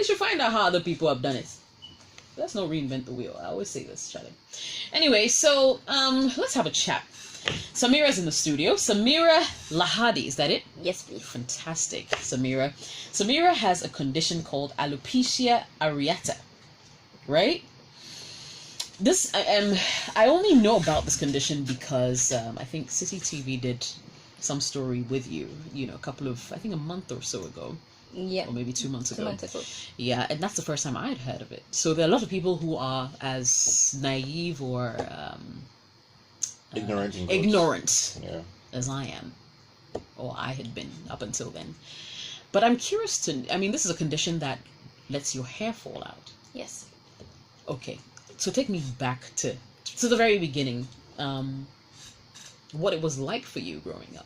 should find out how other people have done it. Let's not reinvent the wheel. I always say this, Charlie. Anyway, so let's have a chat. Samira's in the studio. Samira Lahadi, is that it? Yes, please. Fantastic, Samira. Samira has a condition called alopecia areata, right? This I only know about this condition because I think City TV did some story with you, a month or so ago. Yeah. Or maybe 2 months ago. 2 months ago. Yeah, and that's the first time I'd heard of it. So there are a lot of people who are as naive or ignorant Yeah. as I am, or I had been up until then. But I'm curious this is a condition that lets your hair fall out. Yes. Okay, so take me back to the very beginning, what it was like for you growing up.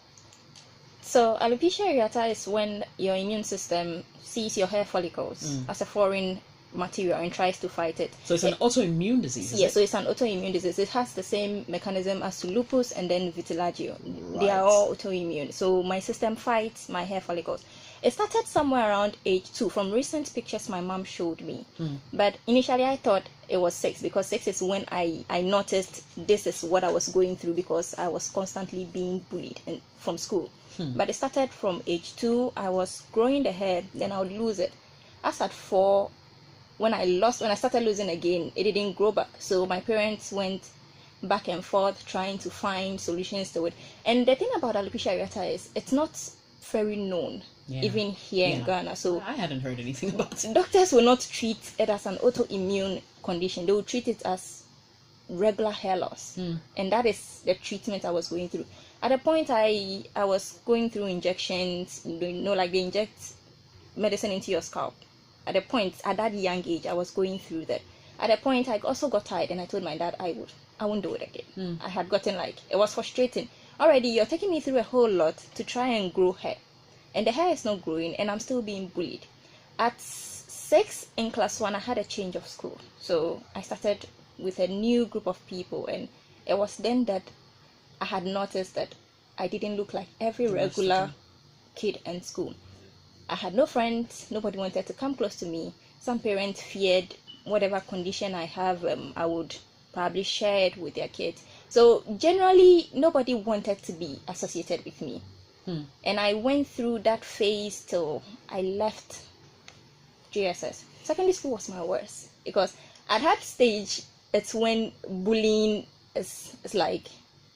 So alopecia areata is when your immune system sees your hair follicles as a foreign material and tries to fight it. So it's an autoimmune disease, so it's an autoimmune disease. It has the same mechanism as to lupus and then vitiligo. Right. They are all autoimmune. So my system fights my hair follicles. It started somewhere around age 2 from recent pictures my mom showed me. But initially I thought it was 6 because 6 is when I noticed this is what I was going through because I was constantly being bullied from school. But it started from age 2. I was growing the hair, then I would lose it. As at 4, when I started losing again, it didn't grow back. So my parents went back and forth trying to find solutions to it. And the thing about alopecia areata is it's not very known, even here in Ghana. So I hadn't heard anything about it. Doctors will not treat it as an autoimmune condition. They will treat it as regular hair loss. And that is the treatment I was going through. At a point, I was going through injections, like they inject medicine into your scalp. At a point, at that young age, I was going through that. At a point, I also got tired and I told my dad I won't do it again. I had gotten it was frustrating. Already, you're taking me through a whole lot to try and grow hair. And the hair is not growing and I'm still being bullied. At 6 in class 1, I had a change of school. So I started with a new group of people and it was then that I had noticed that I didn't look like every regular kid in school. I had no friends, nobody wanted to come close to me. Some parents feared whatever condition I have, I would probably share it with their kids. So generally, nobody wanted to be associated with me. And I went through that phase till I left JSS. Secondary school was my worst because at that stage, it's when bullying is like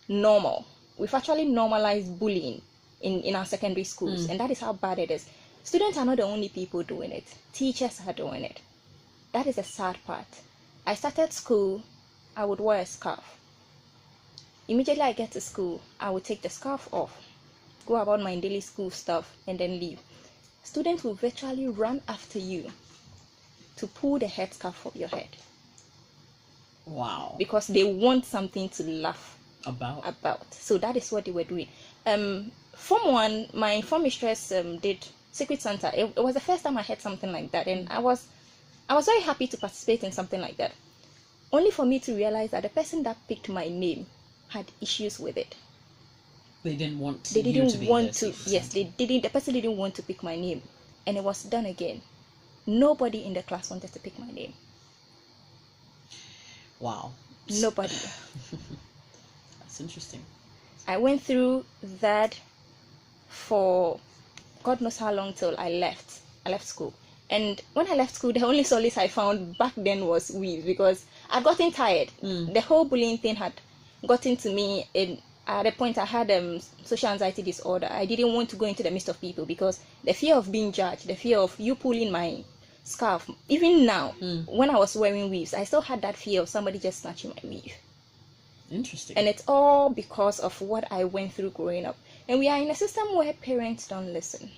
normal. We've actually normalized bullying in our secondary schools, and that is how bad it is. Students are not the only people doing it. Teachers are doing it. That is the sad part. I started school, I would wear a scarf. Immediately I get to school, I would take the scarf off, go about my daily school stuff, and then leave. Students will virtually run after you to pull the headscarf off your head. Wow. Because they want something to laugh about. So that is what they were doing. Form 1, my form mistress did Secret Santa. It was the first time I heard something like that, and I was very happy to participate in something like that. Only for me to realize that the person that picked my name had issues with it. They didn't want They didn't to be want to. Yes, they didn't. The person didn't want to pick my name, and it was done again. Nobody in the class wanted to pick my name. Wow. Nobody. That's interesting. I went through that for God knows how long till I left. I left school. And when I left school, the only solace I found back then was weave because I'd gotten tired. The whole bullying thing had gotten to me. At a point, I had social anxiety disorder. I didn't want to go into the midst of people because the fear of being judged, the fear of you pulling my scarf. Even now, when I was wearing weaves, I still had that fear of somebody just snatching my weave. Interesting. And it's all because of what I went through growing up. And we are in a system where parents don't listen.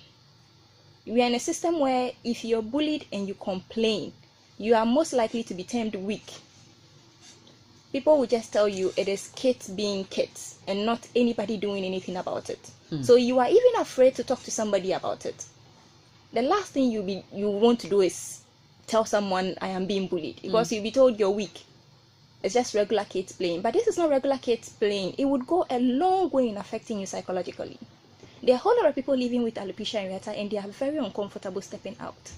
We are in a system where if you're bullied and you complain, you are most likely to be termed weak. People will just tell you it is kids being kids and not anybody doing anything about it. So you are even afraid to talk to somebody about it. The last thing you want to do is tell someone I am being bullied because you'll be told you're weak. It's just regular kids playing. But this is not regular kids playing. It would go a long way in affecting you psychologically. There are a whole lot of people living with alopecia areata and they are very uncomfortable stepping out.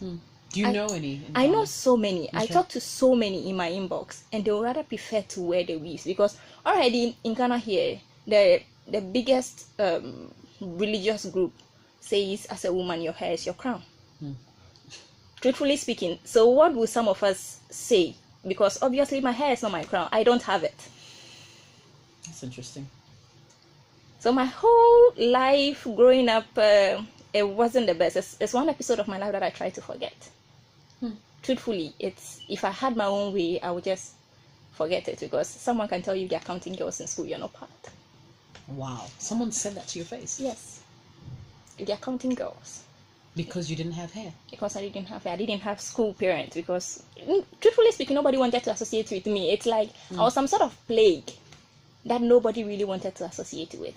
Do you know any? I know so many. Okay. I talk to so many in my inbox, and they would rather prefer to wear the weaves because already in Ghana here, the biggest religious group says, as a woman, your hair is your crown. Truthfully speaking, so what will some of us say? Because obviously my hair is not my crown. I don't have it. That's interesting. So my whole life growing up, it wasn't the best. It's one episode of my life that I try to forget. Truthfully, it's if I had my own way, I would just forget it because someone can tell you they're counting girls in school, you're not part. Wow. Someone said that to your face? Yes. They're counting girls. Because you didn't have hair? Because I didn't have hair. I didn't have school parents because, truthfully speaking, nobody wanted to associate with me. It's like I was some sort of plague that nobody really wanted to associate with.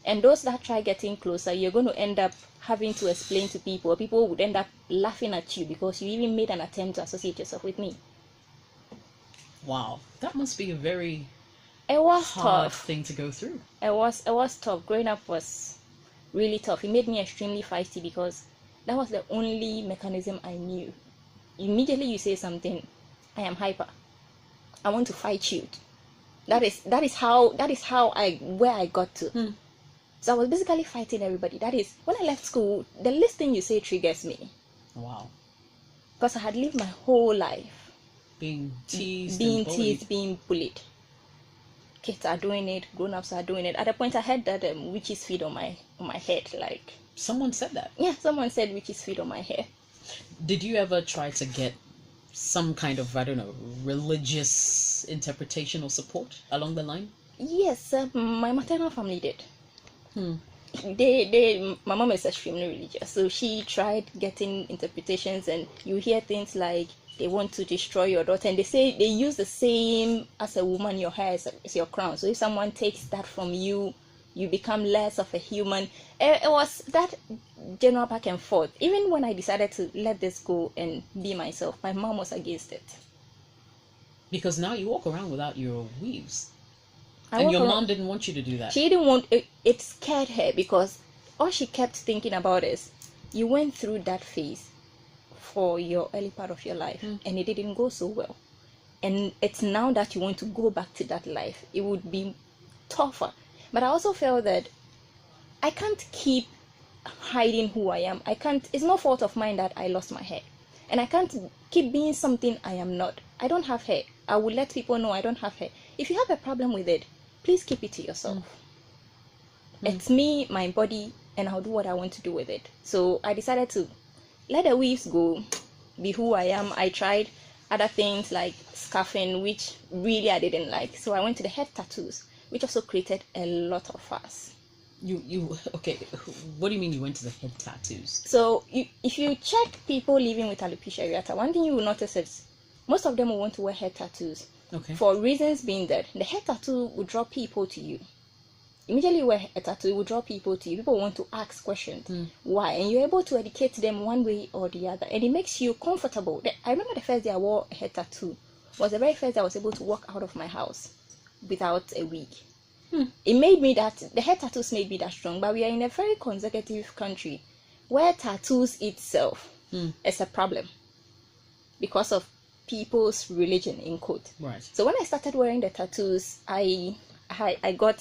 And those that try getting closer, you're going to end up having to explain to people. People would end up laughing at you because you even made an attempt to associate yourself with me. Wow. That must be a very hard thing to go through. It was tough. Growing up was really tough. It made me extremely feisty because that was the only mechanism I knew. Immediately you say something, I am hyper. I want to fight you. That is how I got to. So I was basically fighting everybody. That is, when I left school, the least thing you say triggers me. Wow. Because I had lived my whole life being teased, being bullied. Kids are doing it, grown-ups are doing it. At a point, I had that witch's feet on my head. Like, someone said that? Yeah, someone said witch's feet on my hair. Did you ever try to get some kind of, I don't know, religious interpretation or support along the line? Yes, my maternal family did. My mom is extremely religious, so she tried getting interpretations, and you hear things like they want to destroy your daughter, and they use the same as a woman, your hair is your crown. So if someone takes that from you, you become less of a human. It was that general back and forth. Even when I decided to let this go and be myself, my mom was against it. Because now you walk around without your weaves. And your mom didn't want you to do that. She didn't want it. It scared her because all she kept thinking about is, you went through that phase for your early part of your life and it didn't go so well. And it's now that you want to go back to that life. It would be tougher. But I also felt that I can't keep hiding who I am. It's no fault of mine that I lost my hair. And I can't keep being something I am not. I don't have hair. I will let people know I don't have hair. If you have a problem with it, please keep it to yourself. It's me, my body, and I'll do what I want to do with it. So I decided to let the weaves go, be who I am. I tried other things like scarfing, which really I didn't like. So I went to the head tattoos, which also created a lot of fuss. Okay, what do you mean you went to the head tattoos? So if you check people living with alopecia areata, one thing you will notice is most of them will want to wear head tattoos. Okay. For reasons being that the head tattoo will draw people to you. Immediately you wear a tattoo, it will draw people to you. People want to ask questions. Why? And you're able to educate them one way or the other. And it makes you comfortable. I remember the first day I wore a head tattoo was the very first day I was able to walk out of my house without a wig. It made me the head tattoos made me that strong. But we are in a very conservative country where tattoos itself is a problem because of people's religion, in quote. Right. So when I started wearing the tattoos, I got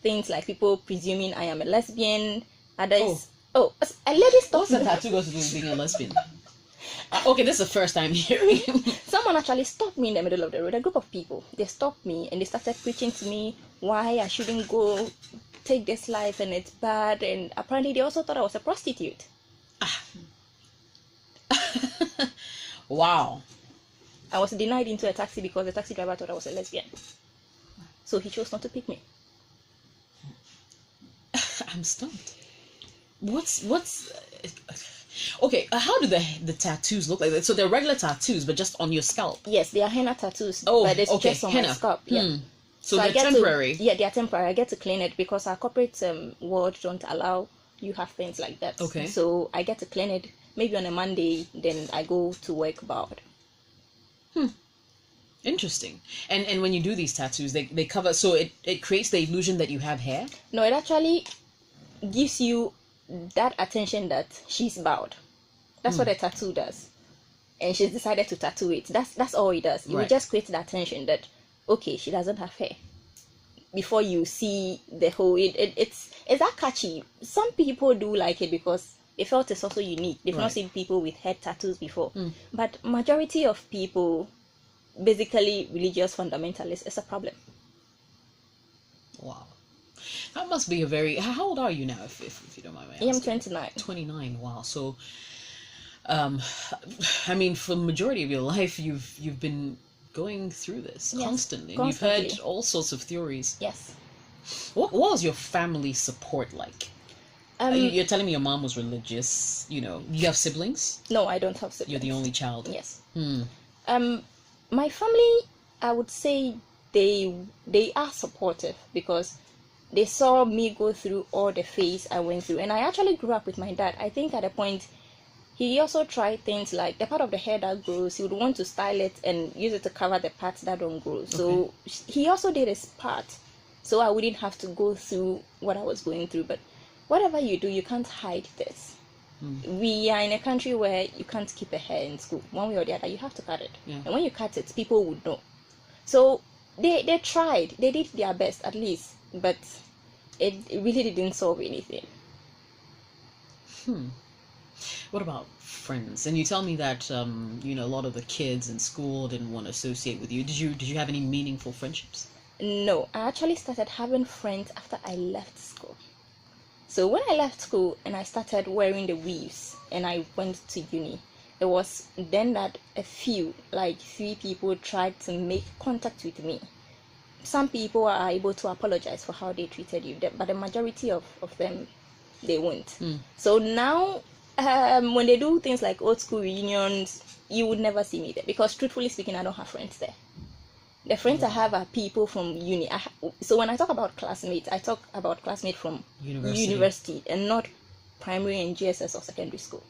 things like people presuming I am a lesbian. Others, a lady stopped. What's the tattoo got to do with being a lesbian? Okay, this is the first time hearing. Someone actually stopped me in the middle of the road. A group of people, they stopped me and they started preaching to me why I shouldn't go take this life and it's bad. And apparently they also thought I was a prostitute. Wow. I was denied into a taxi because the taxi driver thought I was a lesbian. So he chose not to pick me. I'm stumped. What's okay, how do the tattoos look like? So they're regular tattoos, but just on your scalp? Yes, they are henna tattoos, but it's just on henna. my scalp. Yeah. So they're temporary? They are temporary. I get to clean it because our corporate world don't allow you have things like that. Okay. So I get to clean it maybe on a Monday, then I go to work about. Interesting. And when you do these tattoos, they cover, so it creates the illusion that you have hair? No, it actually gives you that attention that she's bowed. That's what a tattoo does. And she's decided to tattoo it. That's all it does. It will just create the attention that, okay, she doesn't have hair. Before you see the whole, it's that catchy. Some people do like it because they felt it's also unique. They've not seen people with head tattoos before. But majority of people, basically religious fundamentalists, it's a problem. Wow. That must be a very... How old are you now, if you don't mind me asking? I am 29. 29, wow. So, I mean, for the majority of your life, you've been going through this constantly. And you've heard all sorts of theories. Yes. What was your family support like? You're telling me your mom was religious. You know, you have siblings? No, I don't have siblings. You're the only child? Yes. My family, I would say they are supportive because they saw me go through all the phase I went through. And I actually grew up with my dad. I think at a point, he also tried things like the part of the hair that grows, he would want to style it and use it to cover the parts that don't grow. So he also did his part. So I wouldn't have to go through what I was going through. But whatever you do, you can't hide this. We are in a country where you can't keep a hair in school. One way or the other, you have to cut it. And when you cut it, people would know. So they tried. They did their best, at least. But it really didn't solve anything. What about friends? And you tell me that you know, a lot of the kids in school didn't want to associate with you. Did you have any meaningful friendships? No, I actually started having friends after I left school. So when I left school and I started wearing the weaves and I went to uni, it was then that a few, like 3 people, tried to make contact with me. Some people are able to apologize for how they treated you, but the majority of them, they won't. So now, when they do things like old school reunions, you would never see me there because, truthfully speaking, I don't have friends there. The friends I have are people from uni. So when I talk about classmates, I talk about classmates from university and not primary and GSS or secondary school.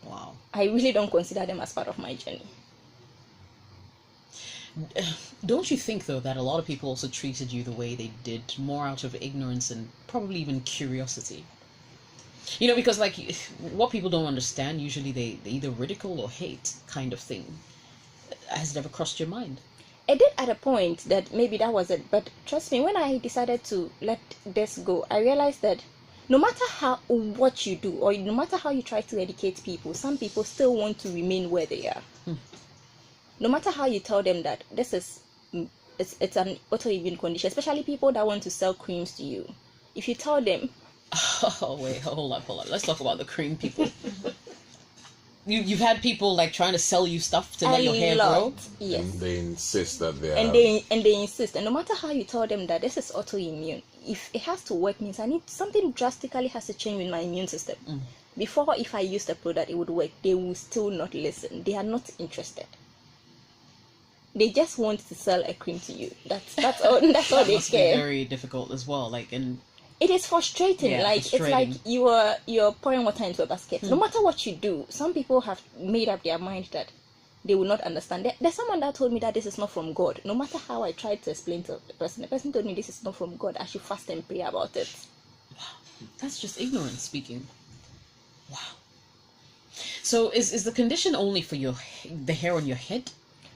Wow. I really don't consider them as part of my journey. Don't you think, though, that a lot of people also treated you the way they did, more out of ignorance and probably even curiosity? You know, because, like, what people don't understand, usually they either ridicule or hate, kind of thing. Has it ever crossed your mind? It did at a point that maybe that was it. But trust me, when I decided to let this go, I realized that no matter what you do, or no matter how you try to educate people, some people still want to remain where they are. No matter how you tell them that this is it's an autoimmune condition, especially people that want to sell creams to you. If you tell them, oh wait, hold up, let's talk about the cream people. You've had people like trying to sell you stuff to let your hair grow? Yes. And they insist that they are... And they insist. And no matter how you tell them that this is autoimmune, if it has to work, means I need something drastically has to change with my immune system. Before, if I use the product, it would work. They will still not listen. They are not interested. They just want to sell a cream to you. That's all. That's all they must care. Be very difficult as well. Like, and it is frustrating. It's like you're pouring water into a basket. No matter what you do, some people have made up their mind that they will not understand. There's someone that told me that this is not from God. No matter how I tried to explain to the person told me this is not from God. I should fast and pray about it. Wow, that's just ignorance speaking. Wow. So is the condition only for the hair on your head?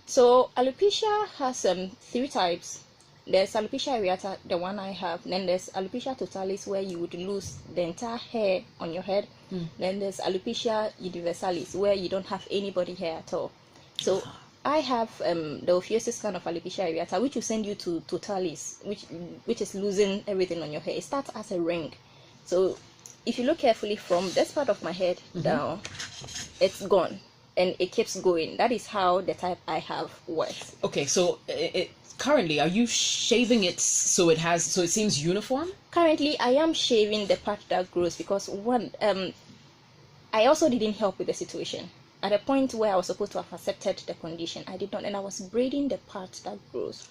So alopecia has 3 types. There's alopecia areata, the one I have. Then there's alopecia totalis, where you would lose the entire hair on your head. Then there's alopecia universalis, where you don't have any body hair at all. So I have the ophiosis kind of alopecia areata, which will send you to totalis, which is losing everything on your hair. It starts as a ring. So if you look carefully from this part of my head down, it's gone. And it keeps going. That is how the type I have works. Okay, so currently, are you shaving it so it seems uniform? Currently, I am shaving the part that grows because I also didn't help with the situation. At a point where I was supposed to have accepted the condition, I did not, and I was braiding the part that grows.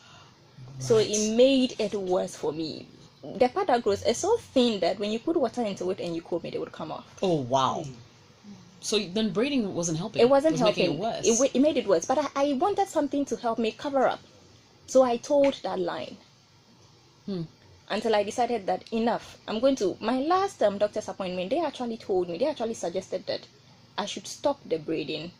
Right. So it made it worse for me. The part that grows is so thin that when you put water into it and you comb it, it would come off. Oh wow. So then braiding wasn't helping. It wasn't helping. Making it worse. It made it worse. But I wanted something to help me cover up. So I told that line. Until I decided that enough. I'm going to... My last doctor's appointment, they actually suggested that I should stop the braiding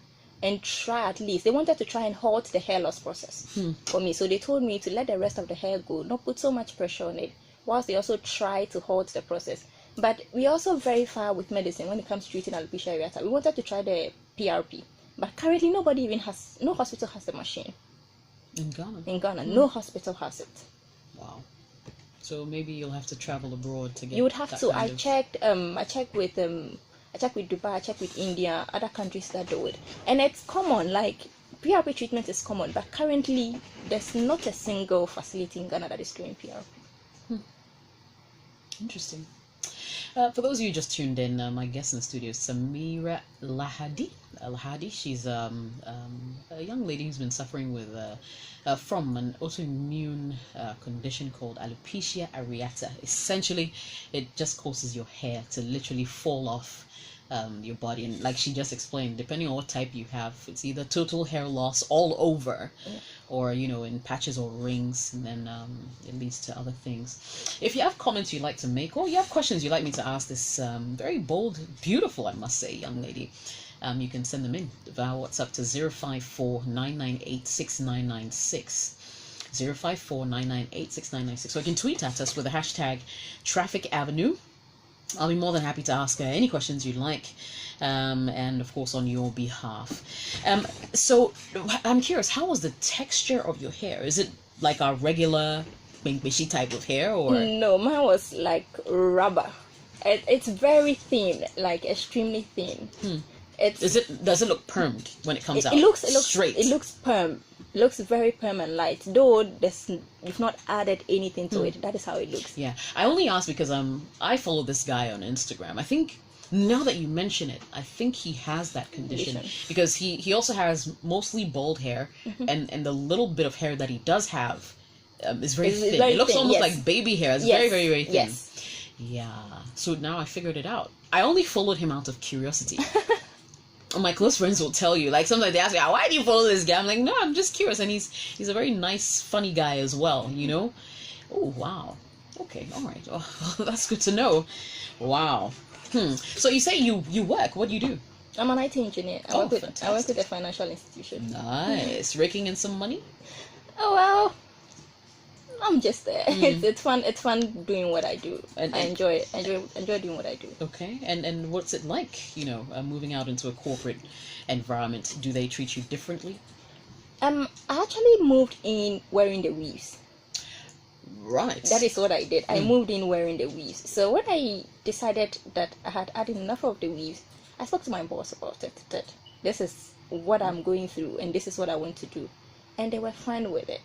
and try at least. They wanted to try and halt the hair loss process for me. So they told me to let the rest of the hair go, not put so much pressure on it, whilst they also try to halt the process. But we're also very far with medicine when it comes to treating alopecia areata. We wanted to try the PRP, but currently no hospital has the machine. In Ghana? In Ghana, no hospital has it. Wow. So maybe you'll have to travel abroad to get. You would have that to. kind I of- checked with Dubai, I checked with India, other countries that do it, and it's common. Like PRP treatment is common, but currently there's not a single facility in Ghana that is doing PRP. Interesting. For those of you who just tuned in, my guest in the studio is Samira Lahadi. Lahadi, she's a young lady who's been suffering with from an autoimmune condition called alopecia areata. Essentially, it just causes your hair to literally fall off your body, and like she just explained, depending on what type you have, it's either total hair loss all over, or in patches or rings, and then it leads to other things. If you have comments you'd like to make, or you have questions you'd like me to ask this very bold, beautiful, I must say, young lady, you can send them in via WhatsApp to 054-998-6996. 054-998-6996. So you can tweet at us with the hashtag Traffic Avenue. I'll be more than happy to ask any questions you'd like, and of course on your behalf. So I'm curious, how was the texture of your hair? Is it like our regular Bingbishi type of hair, or? No, mine was like rubber. It's very thin, like extremely thin. Does it look permed when it comes out? It looks straight. It looks perm. Looks very perm and light. Though you've not added anything to it. That is how it looks. Yeah, I only asked because I follow this guy on Instagram. I think now that you mention it, I think he has that condition because he also has mostly bald hair, and the little bit of hair that he does have is very It's thin. very It looks thin, almost yes. like baby hair. It's Yes, very, very, very thin. yes. Yeah. So now I figured it out. I only followed him out of curiosity. My close friends will tell you, like sometimes they ask me, why do you follow this guy? I'm like, no, I'm just curious. And he's a very nice, funny guy as well, Oh, wow. Okay, all right. Oh, that's good to know. Wow. So you say you work. What do you do? I'm an IT engineer. I work with a financial institution. Nice. Raking in some money? Oh well, I'm just there. It's fun. It's fun doing what I do. And- I enjoy doing what I do. Okay. And what's it like, moving out into a corporate environment? Do they treat you differently? I actually moved in wearing the weaves. Right. That is what I did. I moved in wearing the weaves. So when I decided that I had added enough of the weaves, I spoke to my boss about it. That this is what I'm going through and this is what I want to do, and they were fine with it.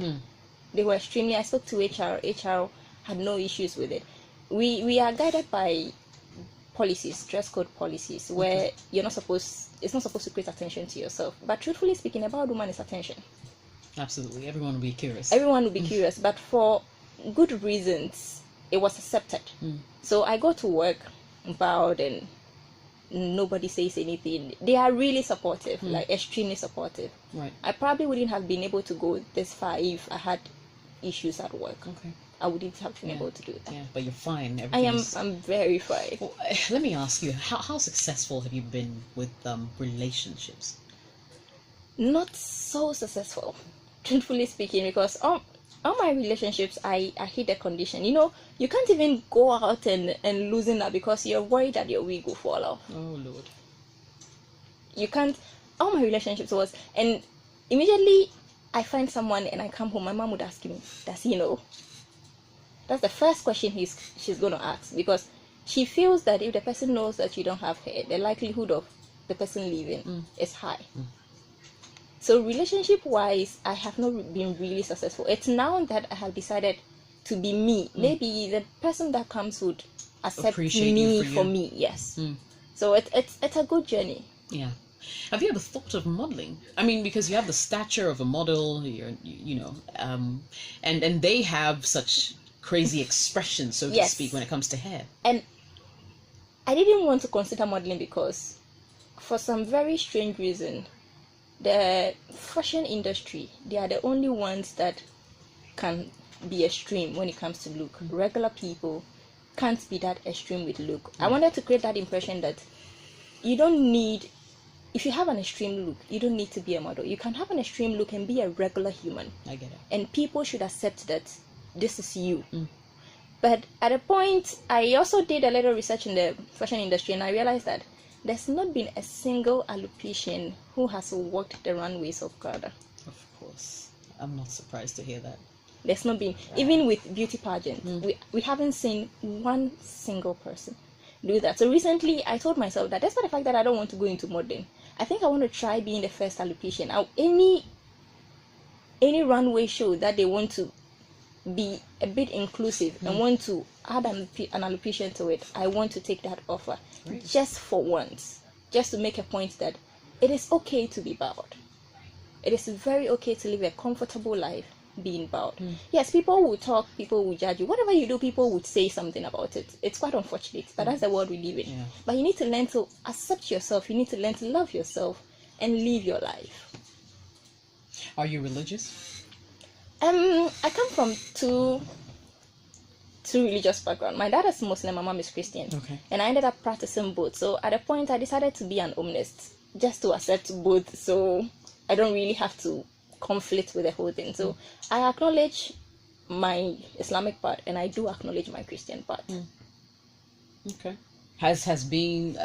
They were extremely. I spoke to HR. HR had no issues with it. We are guided by policies, dress code policies, where it's not supposed to create attention to yourself. But truthfully speaking, about woman is attention. Absolutely. Everyone will be curious. Everyone will be curious, but for good reasons, it was accepted. So I go to work, bowed, and nobody says anything. They are really supportive, like extremely supportive. Right. I probably wouldn't have been able to go this far if I had issues at work. Okay. I wouldn't have been able to do that. Yeah, but you're fine. I'm very fine. Well, let me ask you, how successful have you been with relationships? Not so successful, truthfully speaking, because all my relationships, I hit the condition. You can't even go out and loosen up because you're worried that your wig will fall off. Oh, Lord. You can't. All my relationships was, and immediately I find someone and I come home, my mom would ask me, does he know? That's the first question she's going to ask, because she feels that if the person knows that you don't have hair, the likelihood of the person leaving is high. So relationship wise, I have not been really successful. It's now that I have decided to be me. Maybe the person that comes would accept Appreciate me you for me. Yes. So it's a good journey. Yeah. Have you ever thought of modeling? I mean, because you have the stature of a model, and they have such crazy expressions, so to Yes. speak, when it comes to hair. And I didn't want to consider modeling because, for some very strange reason, the fashion industry, they are the only ones that can be extreme when it comes to look. Regular people can't be that extreme with look. I wanted to create that impression that you don't need if you have an extreme look, you don't need to be a model. You can have an extreme look and be a regular human. I get it. And people should accept that this is you. But at a point, I also did a little research in the fashion industry, and I realized that there's not been a single alopecian who has walked the runways of Ghana. Of course. I'm not surprised to hear that. There's not been, even with beauty pageants, we haven't seen one single person do that. So recently, I told myself that despite the fact that I don't want to go into modeling, I think I want to try being the first alopecian. Any runway show that they want to be a bit inclusive and want to add an alopecian to it, I want to take that offer. Right. Just for once, just to make a point that it is okay to be bowed. It is very okay to live a comfortable life being bowed. Yes, people will talk, people will judge you. Whatever you do, people would say something about it. It's quite unfortunate, but that's the world we live in. Yeah. But you need to learn to accept yourself. You need to learn to love yourself and live your life. Are you religious? I come from two religious background. My dad is Muslim, my mom is Christian. Okay. And I ended up practicing both. So at a point I decided to be an omnist, just to accept both, so I don't really have to conflict with the whole thing. So I acknowledge my Islamic part and I do acknowledge my Christian part. Okay. Has being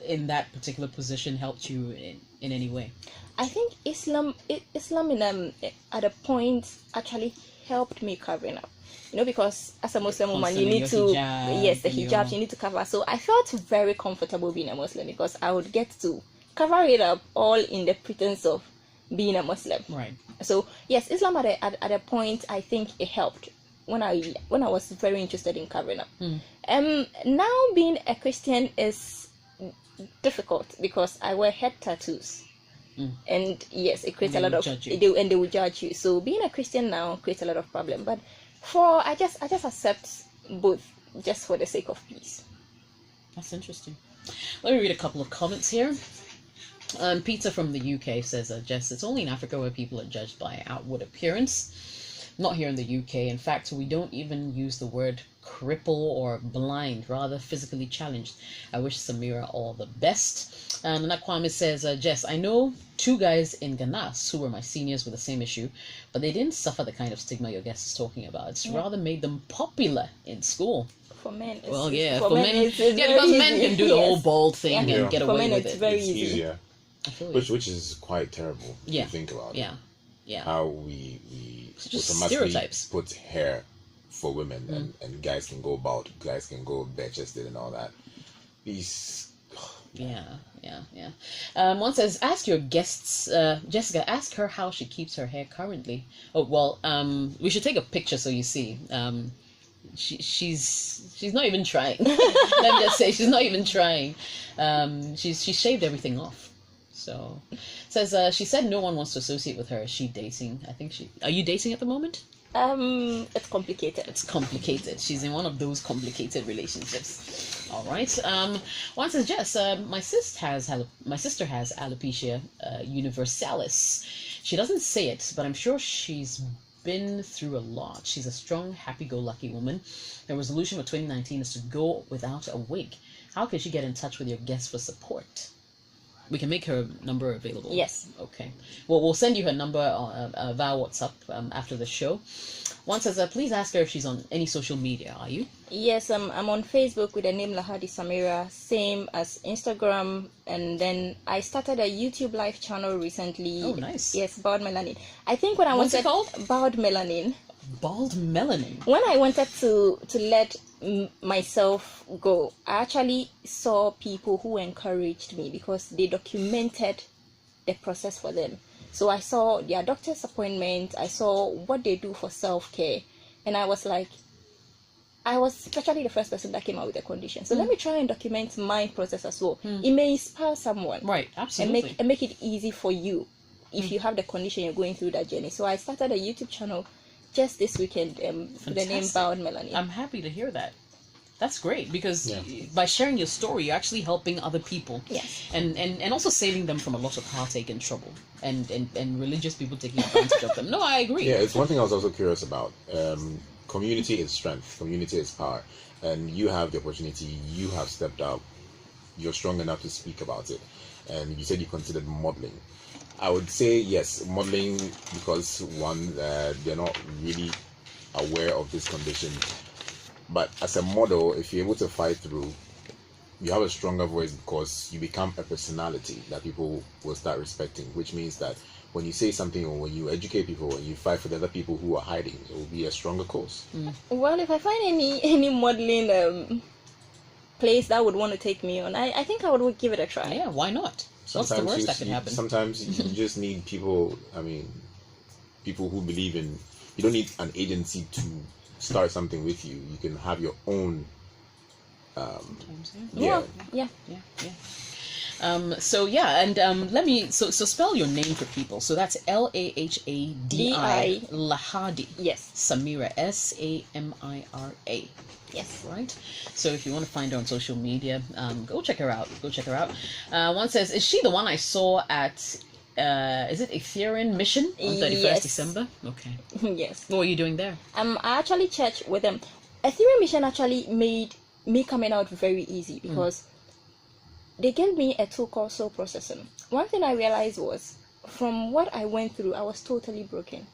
in that particular position helped you in any way? I think Islam in at a point actually helped me covering up. Because as a Muslim woman, you need to the hijab, you need to cover. So I felt very comfortable being a Muslim because I would get to cover it up all in the pretense of being a Muslim. Right. So yes, Islam at a point, I think it helped when I was very interested in covering up. Now being a Christian is difficult because I wear head tattoos. And yes, it creates a lot of and they will judge you. So being a Christian now creates a lot of problem. But I just accept both just for the sake of peace. That's interesting. Let me read a couple of comments here. Peter from the UK says, Jess, it's only in Africa where people are judged by outward appearance. Not here in the UK. In fact, we don't even use the word cripple or blind, rather physically challenged. I wish Samira all the best. And Nakwame says, Jess, I know 2 guys in Ganas who were my seniors with the same issue, but they didn't suffer the kind of stigma your guest is talking about. It's rather made them popular in school. For men, for men, because men can do the whole bald thing and get away with it. It's very easy. Easier. Which is quite terrible if you think about it. Yeah. How we automatically put hair for women and guys can go bald, guys can go bare chested and all that. One says, ask your guests, Jessica, ask her how she keeps her hair currently. Oh, well, we should take a picture so you see. She's not even trying. Let me just say, she's not even trying. She's shaved everything off. So, says, she said no one wants to associate with her. Is she dating? Are you dating at the moment? It's complicated. It's complicated. She's in one of those complicated relationships. All right. One says, Jess, my sister has alopecia universalis. She doesn't say it, but I'm sure she's been through a lot. She's a strong, happy-go-lucky woman. Her resolution for 2019 is to go without a wig. How can she get in touch with your guest for support? We can make her number available. Yes. Okay. Well, we'll send you her number via WhatsApp after the show. One says, please ask her if she's on any social media. Are you? Yes, I'm on Facebook with the name Lahadi Samira, same as Instagram. And then I started a YouTube live channel recently. Oh, nice. Yes, Bald Melanin. I think when I What's it called? Bald Melanin. Bald Melanin. When I wanted to let myself go, I actually saw people who encouraged me because they documented the process for them. So I saw their doctor's appointment, I saw what they do for self-care, and I was like, I was especially the first person that came out with a condition. So let me try and document my process as well. It may inspire someone. Right, absolutely. And make it easy for you if you have the condition, you're going through that journey. So I started a YouTube channel just this weekend with the name Bald Melanin. I'm happy to hear that. That's great because by sharing your story, you're actually helping other people. Yes. And also saving them from a lot of heartache and trouble and religious people taking advantage of them. No, I agree. Yeah, it's one thing I was also curious about. Community is strength. Community is power. And you have the opportunity. You have stepped out you're strong enough to speak about it. And you said you considered modeling. I would say yes, modeling, because one, they're not really aware of this condition. But as a model, if you're able to fight through, you have a stronger voice because you become a personality that people will start respecting, which means that when you say something or when you educate people and you fight for the other people who are hiding, it will be a stronger cause. Well, if I find any modeling place that would want to take me on, I think I would give it a try. Yeah, why not? What's the worst that can happen? Sometimes you just need people, people who believe in, you don't need an agency to start something with you. You can have your own. Yeah. So yeah, and let me so spell your name for people. So that's Lahadi. Lahadi. Yes. Samira, Samira. Yes. Right. So if you want to find her on social media, go check her out. One says, is she the one I saw at is it Ethereum Mission on 31st Yes. December? Okay. Yes. What were you doing there? I actually chatted with them. Ethereum Mission actually made me coming out very easy because they gave me a tool called soul processing. One thing I realized was, from what I went through, I was totally broken.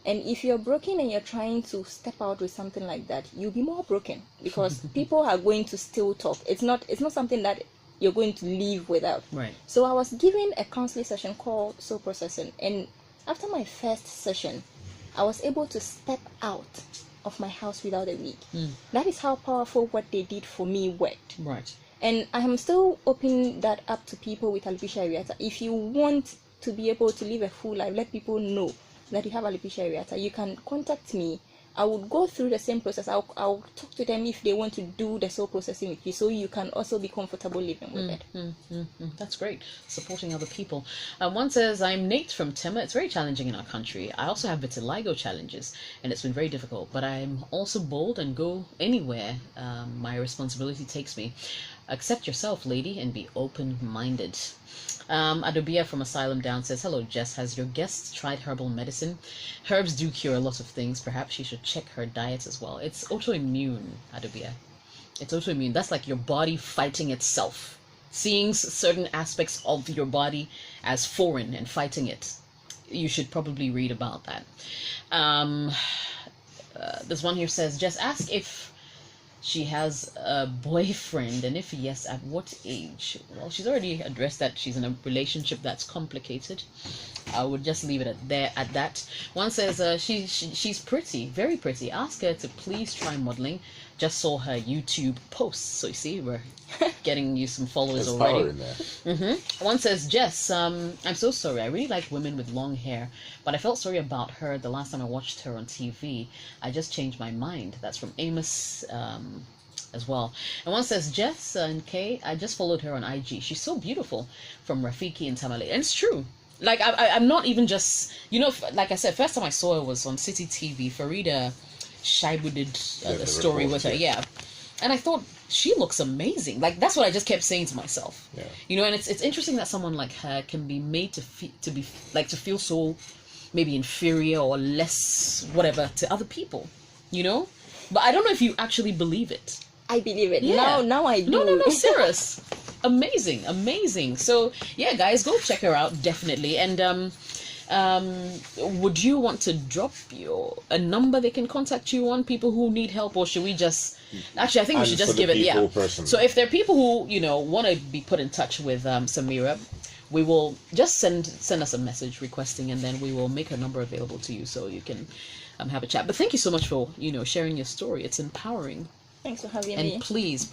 And if you're broken and you're trying to step out with something like that, you'll be more broken because people are going to still talk. It's not something that you're going to leave without. Right. So I was given a counseling session called soul processing, and after my first session, I was able to step out of my house without a wig. That is how powerful what they did for me worked. Right. And I am still opening that up to people with alopecia areata. If you want to be able to live a full life, let people know that you have alopecia areata, you can contact me. I would go through the same process. I'll talk to them if they want to do the soul processing with you, so you can also be comfortable living with it. That's great. Supporting other people. One says, I'm Nate from Tema. It's very challenging in our country. I also have vitiligo challenges, and it's been very difficult, but I'm also bold and go anywhere my responsibility takes me. Accept yourself, lady, and be open-minded. Adobia from Asylum Down says, hello, Jess. Has your guest tried herbal medicine? Herbs do cure a lot of things. Perhaps she should check her diet as well. It's autoimmune, Adobia. It's autoimmune. That's like your body fighting itself. Seeing certain aspects of your body as foreign and fighting it. You should probably read about that. This one here says, Jess, ask if she has a boyfriend, and if yes, at what age? Well, she's already addressed that she's in a relationship that's complicated. I would just leave it at that. One says she's pretty, very pretty. Ask her to please try modeling. Just saw her YouTube posts, so you see we're getting you some followers There's already. power in there. One says, Jess, I'm so sorry. I really like women with long hair, but I felt sorry about her the last time I watched her on TV. I just changed my mind. That's from Amos as well. And one says, Jess and Kay, I just followed her on IG. She's so beautiful, from Rafiki and Tamale. And it's true. Like, I'm not even just, like I said, first time I saw her was on City TV. Farida Shaibu did a story with her. Yeah. And I thought, she looks amazing. Like, that's what I just kept saying to myself. Yeah. And it's interesting that someone like her can be made to feel so maybe inferior or less whatever to other people, But I don't know if you actually believe it. I believe it. Yeah. Now I do. No, serious. Amazing. So yeah, guys, go check her out, definitely. And would you want to drop a number they can contact you on, people who need help, or should we just actually I think we should just give it person. So if there are people who want to be put in touch with Samira, we will just send us a message requesting, and then we will make her number available to you so you can have a chat. But thank you so much for sharing your story. It's empowering. Thanks for having me. And please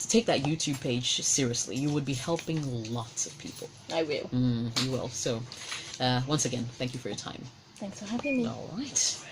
take that YouTube page seriously. You would be helping lots of people. I will. You will. So once again, thank you for your time. Thanks for having me. All right.